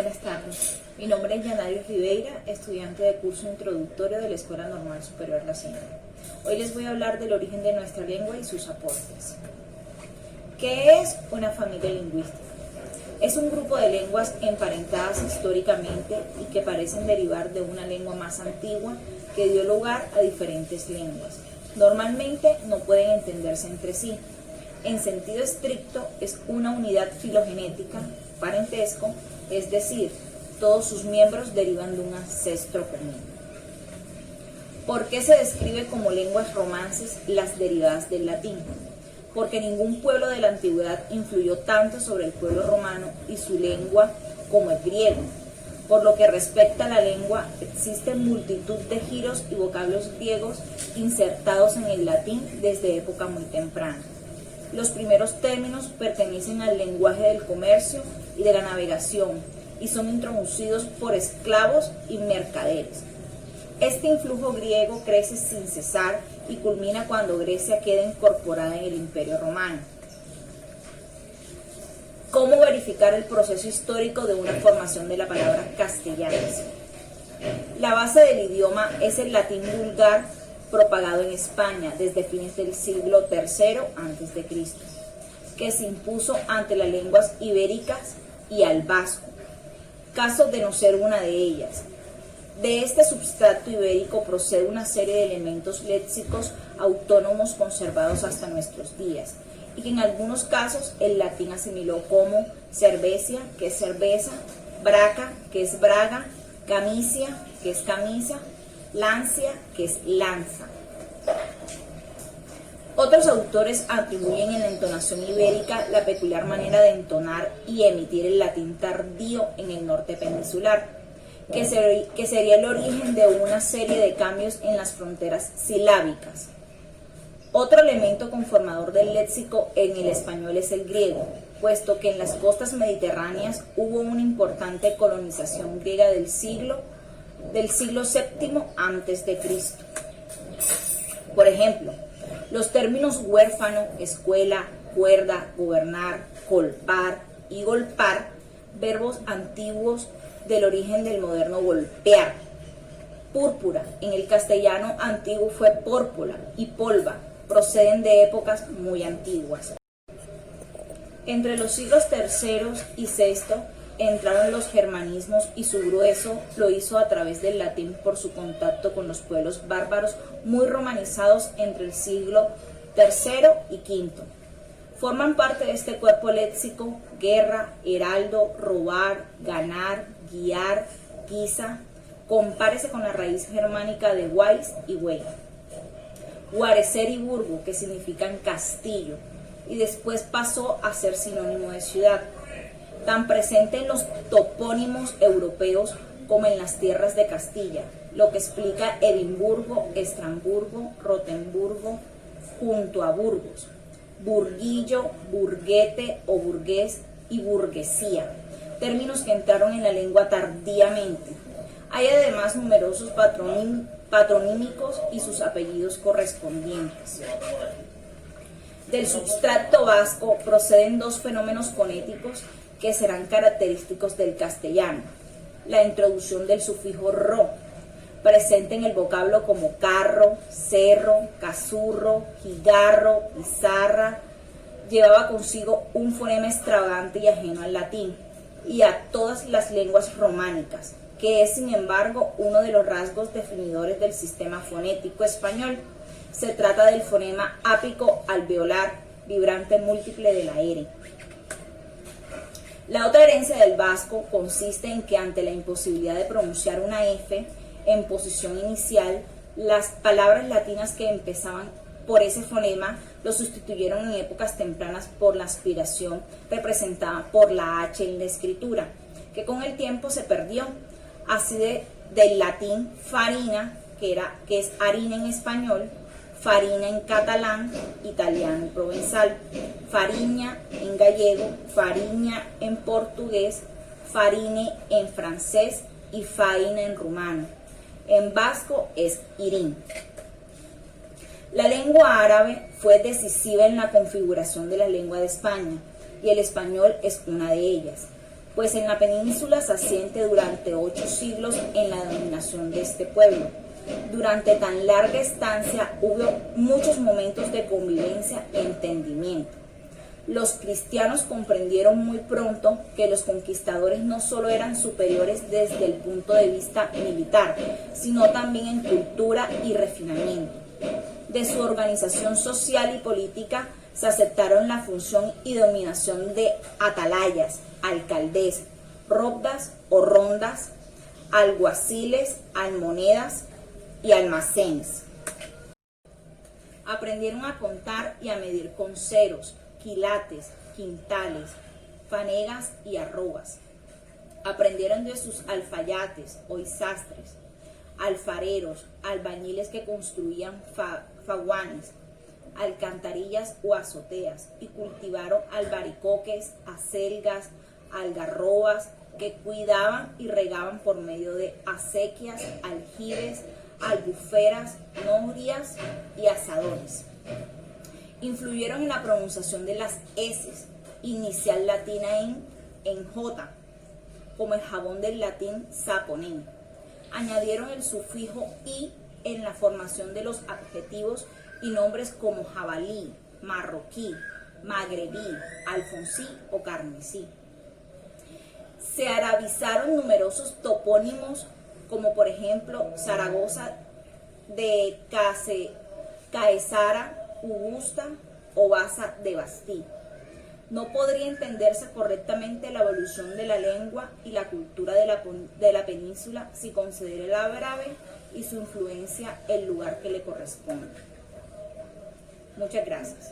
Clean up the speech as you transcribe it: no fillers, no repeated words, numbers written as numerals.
Buenas tardes, mi nombre es Yanari Ribeira, estudiante de curso introductorio de la Escuela Normal Superior La Señora. Hoy les voy a hablar del origen de nuestra lengua y sus aportes. ¿Qué es una familia lingüística? Es un grupo de lenguas emparentadas históricamente y que parecen derivar de una lengua más antigua que dio lugar a diferentes lenguas. Normalmente no pueden entenderse entre sí. En sentido estricto es una unidad filogenética, parentesco, es decir, todos sus miembros derivan de un ancestro común. ¿Por qué se describe como lenguas romances las derivadas del latín? Porque ningún pueblo de la antigüedad influyó tanto sobre el pueblo romano y su lengua como el griego. Por lo que respecta a la lengua, existen multitud de giros y vocablos griegos insertados en el latín desde época muy temprana. Los primeros términos pertenecen al lenguaje del comercio y de la navegación y son introducidos por esclavos y mercaderes. Este influjo griego crece sin cesar y culmina cuando Grecia queda incorporada en el Imperio Romano. ¿Cómo verificar el proceso histórico de una formación de la palabra castellana? La base del idioma es el latín vulgar, propagado en España desde fines del siglo III a.C., que se impuso ante las lenguas ibéricas y al vasco, caso de no ser una de ellas. De este substrato ibérico procede una serie de elementos léxicos autónomos conservados hasta nuestros días, y que en algunos casos el latín asimiló como cervecia, que es cerveza, braca, que es braga, camicia, que es camisa, lancia, que es lanza. Otros autores atribuyen en la entonación ibérica la peculiar manera de entonar y emitir el latín tardío en el norte peninsular, que sería el origen de una serie de cambios en las fronteras silábicas. Otro elemento conformador del léxico en el español es el griego, puesto que en las costas mediterráneas hubo una importante colonización griega del siglo VII a.C. Por ejemplo, los términos huérfano, escuela, cuerda, gobernar, colpar y golpar, verbos antiguos del origen del moderno golpear. Púrpura, en el castellano antiguo fue pórpora y polva, proceden de épocas muy antiguas. Entre los siglos III y VI entraron los germanismos y su grueso lo hizo a través del latín por su contacto con los pueblos bárbaros muy romanizados entre el siglo III y V. Forman parte de este cuerpo léxico guerra, heraldo, robar, ganar, guiar, guisa. Compárese con la raíz germánica de guais y güey. Guarecer y burgo, que significan castillo, y después pasó a ser sinónimo de ciudad, tan presente en los topónimos europeos como en las tierras de Castilla, lo que explica Edimburgo, Estramburgo, Rotemburgo, junto a Burgos, burguillo, burguete o burgués y burguesía, términos que entraron en la lengua tardíamente. Hay además numerosos patronímicos y sus apellidos correspondientes. Del substrato vasco proceden dos fenómenos fonéticos que serán característicos del castellano: la introducción del sufijo ro, presente en el vocablo como carro, cerro, cazurro, jigarro, pizarra, llevaba consigo un fonema extravagante y ajeno al latín y a todas las lenguas románicas, que es sin embargo uno de los rasgos definidores del sistema fonético español. Se trata del fonema ápico alveolar, vibrante múltiple de la R. La otra herencia del vasco consiste en que ante la imposibilidad de pronunciar una F en posición inicial, las palabras latinas que empezaban por ese fonema lo sustituyeron en épocas tempranas por la aspiración representada por la H en la escritura, que con el tiempo se perdió. Así del latín farina, que es harina en español, farina en catalán, italiano y provenzal, fariña en gallego, fariña en portugués, farine en francés y faina en rumano. En vasco es irín. La lengua árabe fue decisiva en la configuración de la lengua de España y el español es una de ellas. pues en la península se asiente durante 8 siglos en la dominación de este pueblo. Durante tan larga estancia hubo muchos momentos de convivencia e entendimiento. Los cristianos comprendieron muy pronto que los conquistadores no solo eran superiores desde el punto de vista militar, sino también en cultura y refinamiento. De su organización social y política se aceptaron la función y dominación de atalayas, alcaldes, robdas o rondas, alguaciles, almonedas y almacenes. Aprendieron a contar y a medir con ceros, quilates, quintales, fanegas y arrobas. Aprendieron de sus alfayates o sastres, alfareros, albañiles que construían faguanes, alcantarillas o azoteas, y cultivaron albaricoques, acelgas, algarrobas, que cuidaban y regaban por medio de acequias, aljibes, albuferas, nogrias y asadores. Influyeron en la pronunciación de las eses, inicial latina en J, como el jabón del latín saponin. Añadieron el sufijo i en la formación de los adjetivos y nombres como jabalí, marroquí, magrebí, alfonsí o carmesí. Se arabizaron numerosos topónimos, como por ejemplo Zaragoza de Caesara, Augusta o Baza de Bastí. No podría entenderse correctamente la evolución de la lengua y la cultura de la península si considera el árabe y su influencia el lugar que le corresponde. Muchas gracias.